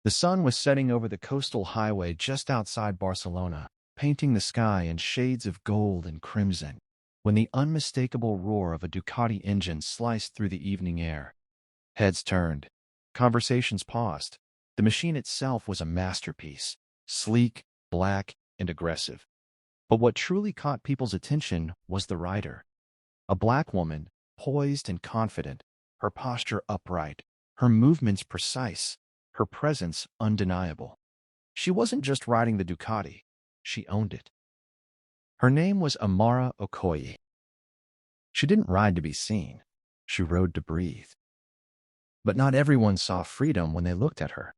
The sun was setting over the coastal highway just outside Barcelona, painting the sky in shades of gold and crimson, when the unmistakable roar of a Ducati engine sliced through the evening air. Heads turned. Conversations paused. The machine itself was a masterpiece, sleek, black, and aggressive. But what truly caught people's attention was the rider. A black woman, poised and confident, her posture upright, her movements precise, her presence undeniable. She wasn't just riding the Ducati, she owned it. Her name was Amara Okoye. She didn't ride to be seen, she rode to breathe. But not everyone saw freedom when they looked at her.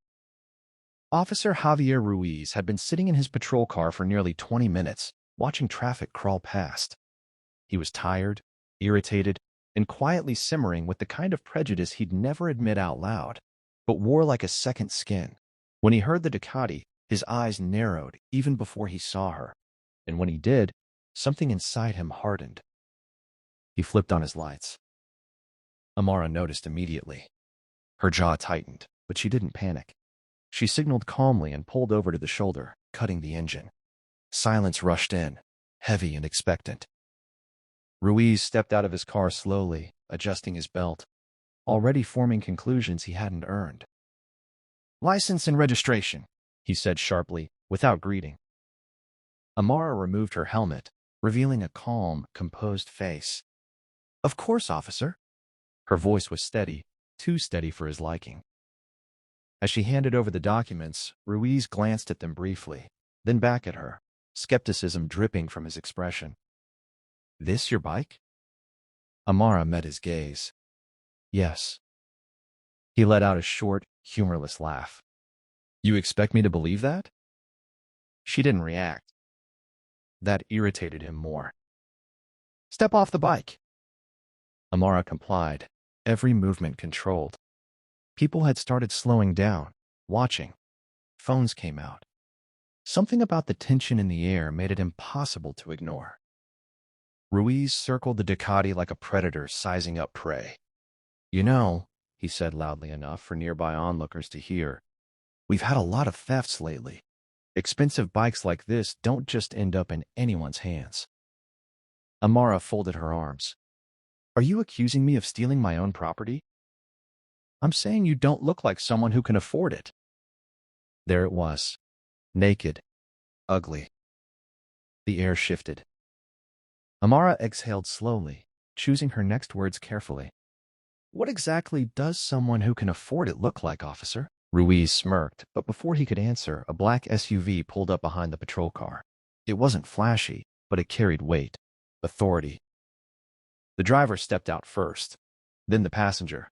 Officer Javier Ruiz had been sitting in his patrol car for nearly 20 minutes, watching traffic crawl past. He was tired, irritated, and quietly simmering with the kind of prejudice he'd never admit out loud, but wore like a second skin. When he heard the Ducati, his eyes narrowed even before he saw her, and when he did, something inside him hardened. He flipped on his lights. Amara noticed immediately. Her jaw tightened, but she didn't panic. She signaled calmly and pulled over to the shoulder, cutting the engine. Silence rushed in, heavy and expectant. Ruiz stepped out of his car slowly, adjusting his belt, already forming conclusions he hadn't earned. "License and registration," he said sharply, without greeting. Amara removed her helmet, revealing a calm, composed face. "Of course, officer." Her voice was steady, too steady for his liking. As she handed over the documents, Ruiz glanced at them briefly, then back at her, skepticism dripping from his expression. "This your bike?" Amara met his gaze. "Yes." He let out a short, humorless laugh. "You expect me to believe that?" She didn't react. That irritated him more. "Step off the bike." Amara complied, every movement controlled. People had started slowing down, watching. Phones came out. Something about the tension in the air made it impossible to ignore. Ruiz circled the Ducati like a predator sizing up prey. "You know," he said loudly enough for nearby onlookers to hear, "we've had a lot of thefts lately. Expensive bikes like this don't just end up in anyone's hands." Amara folded her arms. "Are you accusing me of stealing my own property?" "I'm saying you don't look like someone who can afford it." There it was. Naked. Ugly. The air shifted. Amara exhaled slowly, choosing her next words carefully. "What exactly does someone who can afford it look like, officer?" Ruiz smirked, but before he could answer, a black SUV pulled up behind the patrol car. It wasn't flashy, but it carried weight, authority. The driver stepped out first, then the passenger.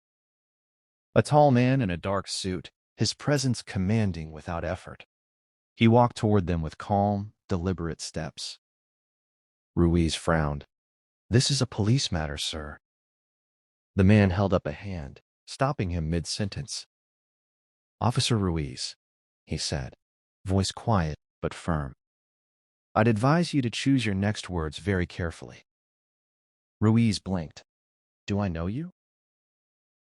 A tall man in a dark suit, his presence commanding without effort. He walked toward them with calm, deliberate steps. Ruiz frowned. "This is a police matter, sir." The man held up a hand, stopping him mid-sentence. "Officer Ruiz," he said, voice quiet but firm. "I'd advise you to choose your next words very carefully." Ruiz blinked. "Do I know you?"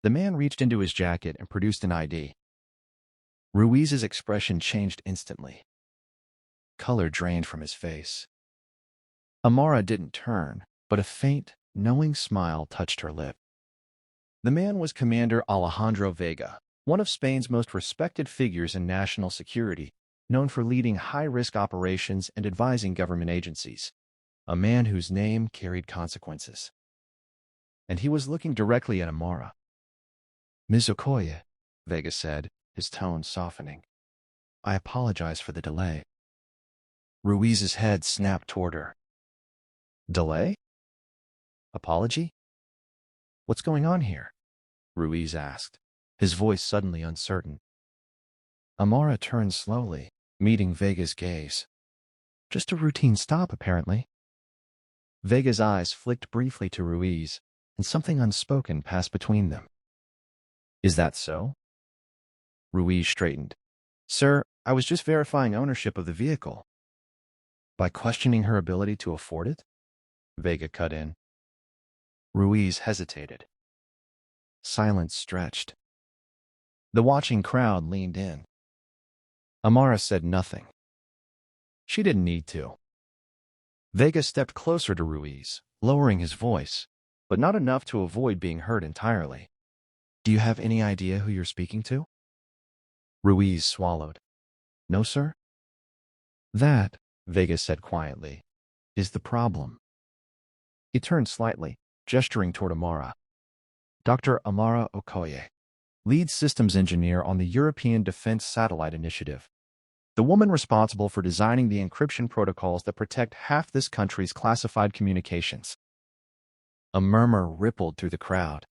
The man reached into his jacket and produced an ID. Ruiz's expression changed instantly. Color drained from his face. Amara didn't turn, but a faint, knowing smile touched her lip. The man was Commander Alejandro Vega, one of Spain's most respected figures in national security, known for leading high-risk operations and advising government agencies. A man whose name carried consequences. And he was looking directly at Amara. "Ms. Okoye," Vega said, his tone softening. "I apologize for the delay." Ruiz's head snapped toward her. "Delay? Apology? What's going on here?" Ruiz asked, his voice suddenly uncertain. Amara turned slowly, meeting Vega's gaze. "Just a routine stop, apparently." Vega's eyes flicked briefly to Ruiz, and something unspoken passed between them. "Is that so?" Ruiz straightened. "Sir, I was just verifying ownership of the vehicle." "By questioning her ability to afford it?" Vega cut in. Ruiz hesitated. Silence stretched. The watching crowd leaned in. Amara said nothing. She didn't need to. Vega stepped closer to Ruiz, lowering his voice, but not enough to avoid being heard entirely. Do you have any idea who you're speaking to? Ruiz swallowed. No, sir. That, Vega said quietly, is the problem. He turned slightly, gesturing toward Amara. Dr. Amara Okoye, lead systems engineer on the European Defense Satellite Initiative, the woman responsible for designing the encryption protocols that protect half this country's classified communications. A murmur rippled through the crowd.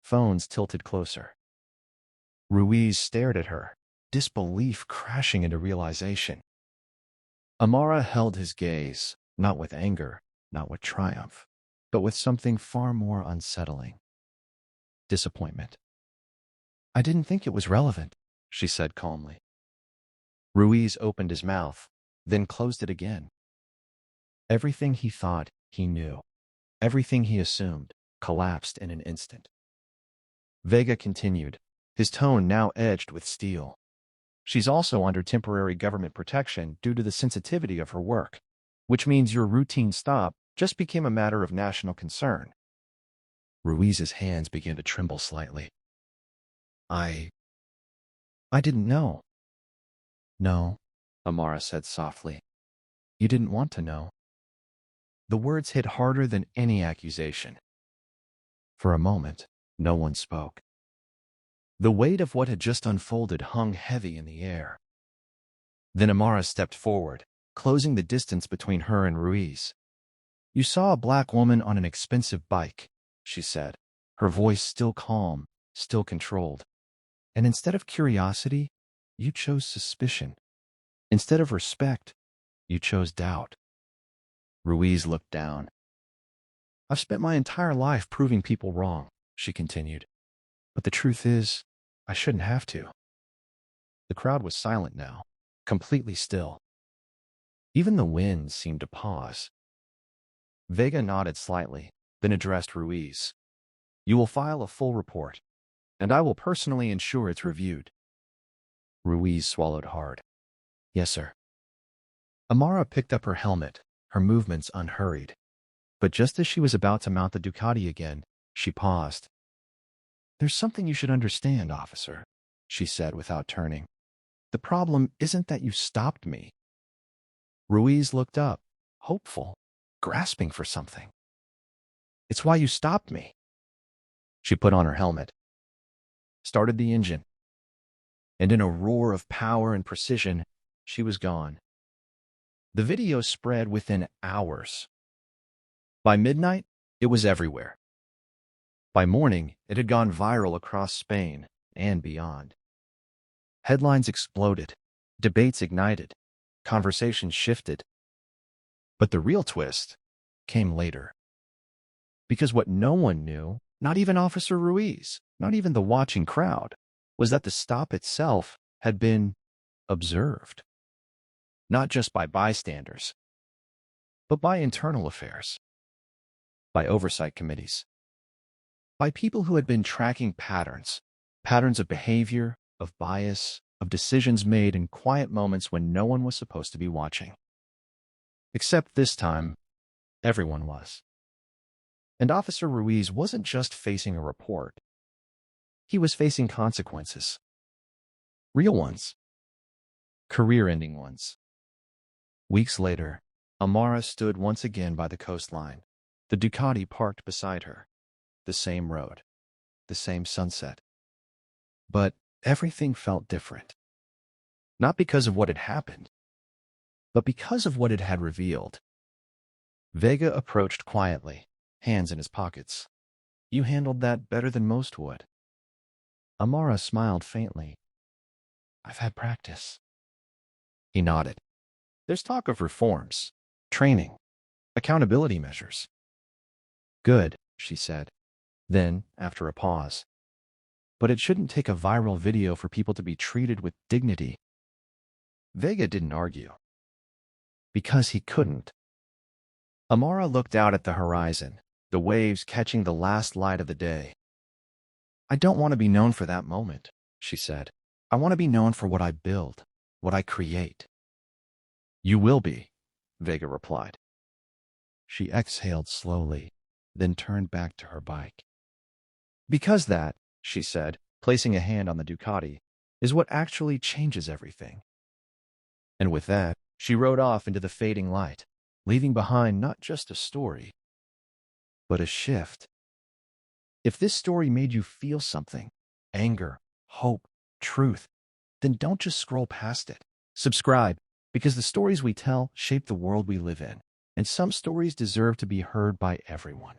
Phones tilted closer. Ruiz stared at her, disbelief crashing into realization. Amara held his gaze, not with anger, not with triumph, but with something far more unsettling. Disappointment. I didn't think it was relevant, she said calmly. Ruiz opened his mouth, then closed it again. Everything he thought he knew, everything he assumed, collapsed in an instant. Vega continued, his tone now edged with steel. She's also under temporary government protection due to the sensitivity of her work, which means your routine stop just became a matter of national concern. Ruiz's hands began to tremble slightly. I didn't know. No, Amara said softly. You didn't want to know. The words hit harder than any accusation. For a moment, no one spoke. The weight of what had just unfolded hung heavy in the air. Then Amara stepped forward, closing the distance between her and Ruiz. You saw a black woman on an expensive bike, she said, her voice still calm, still controlled. And instead of curiosity, you chose suspicion. Instead of respect, you chose doubt. Ruiz looked down. I've spent my entire life proving people wrong, she continued. But the truth is, I shouldn't have to. The crowd was silent now, completely still. Even the wind seemed to pause. Vega nodded slightly, then addressed Ruiz. You will file a full report, and I will personally ensure it's reviewed. Ruiz swallowed hard. Yes, sir. Amara picked up her helmet, her movements unhurried. But just as she was about to mount the Ducati again, she paused. There's something you should understand, officer, she said without turning. The problem isn't that you stopped me. Ruiz looked up, hopeful, grasping for something. It's why you stopped me. She put on her helmet, started the engine, and in a roar of power and precision, she was gone. The video spread within hours. By midnight, it was everywhere. By morning, it had gone viral across Spain and beyond. Headlines exploded, debates ignited, conversations shifted. But the real twist came later. Because what no one knew, not even Officer Ruiz, not even the watching crowd, was that the stop itself had been observed. Not just by bystanders, but by internal affairs, by oversight committees, by people who had been tracking patterns of behavior, of bias, of decisions made in quiet moments when no one was supposed to be watching. Except this time, everyone was. And Officer Ruiz wasn't just facing a report. He was facing consequences. Real ones. Career-ending ones. Weeks later, Amara stood once again by the coastline, the Ducati parked beside her. The same road, the same sunset. But everything felt different. Not because of what had happened, but because of what it had revealed. Vega approached quietly, hands in his pockets. You handled that better than most would. Amara smiled faintly. I've had practice. He nodded. There's talk of reforms, training, accountability measures. Good, she said. Then, after a pause, but it shouldn't take a viral video for people to be treated with dignity. Vega didn't argue. Because he couldn't. Amara looked out at the horizon, the waves catching the last light of the day. I don't want to be known for that moment, she said. I want to be known for what I build. what I create. You will be, Vega replied. She exhaled slowly, then turned back to her bike. Because that, she said, placing a hand on the Ducati, is what actually changes everything. And with that, she rode off into the fading light, leaving behind not just a story, but a shift. If this story made you feel something, anger, hope, truth, then don't just scroll past it. Subscribe, because the stories we tell shape the world we live in, and some stories deserve to be heard by everyone.